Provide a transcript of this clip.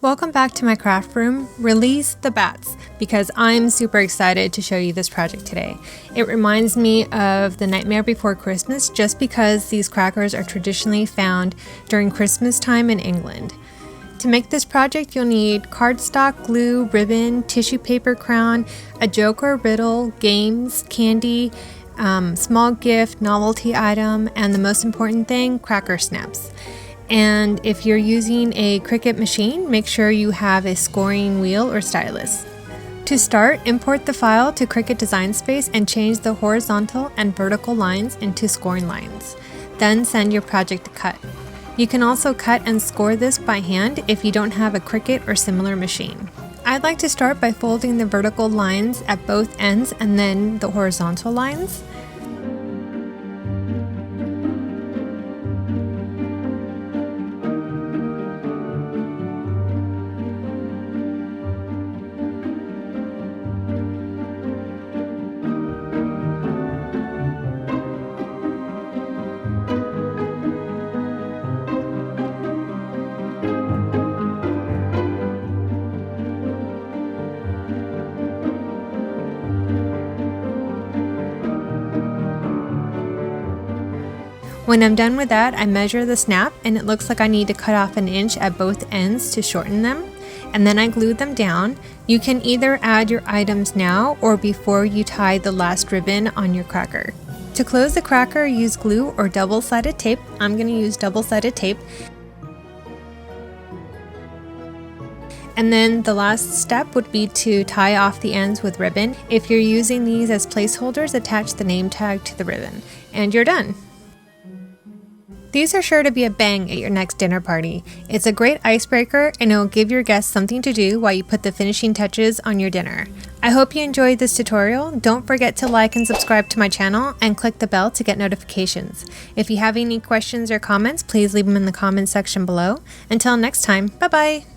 Welcome back to my craft room, Release the Bats, because I'm super excited to show you this project today. It reminds me of The Nightmare Before Christmas just because these crackers are traditionally found during Christmas time in England. To make this project, you'll need cardstock, glue, ribbon, tissue paper crown, a joke or riddle, games, candy, small gift, novelty item, and the most important thing, cracker snaps. And if you're using a Cricut machine, make sure you have a scoring wheel or stylus. To start, import the file to Cricut Design Space and change the horizontal and vertical lines into scoring lines. Then send your project to cut. You can also cut and score this by hand if you don't have a Cricut or similar machine. I'd like to start by folding the vertical lines at both ends and then the horizontal lines. When I'm done with that, I measure the snap and it looks like I need to cut off an inch at both ends to shorten them, and then I glue them down. You can either add your items now or before you tie the last ribbon on your cracker. To close the cracker, use glue or double-sided tape. I'm going to use double-sided tape. And then the last step would be to tie off the ends with ribbon. If you're using these as placeholders, attach the name tag to the ribbon, and you're done. These are sure to be a bang at your next dinner party. It's a great icebreaker and it will give your guests something to do while you put the finishing touches on your dinner. I hope you enjoyed this tutorial. Don't forget to like and subscribe to my channel and click the bell to get notifications. If you have any questions or comments, please leave them in the comments section below. Until next time, bye bye!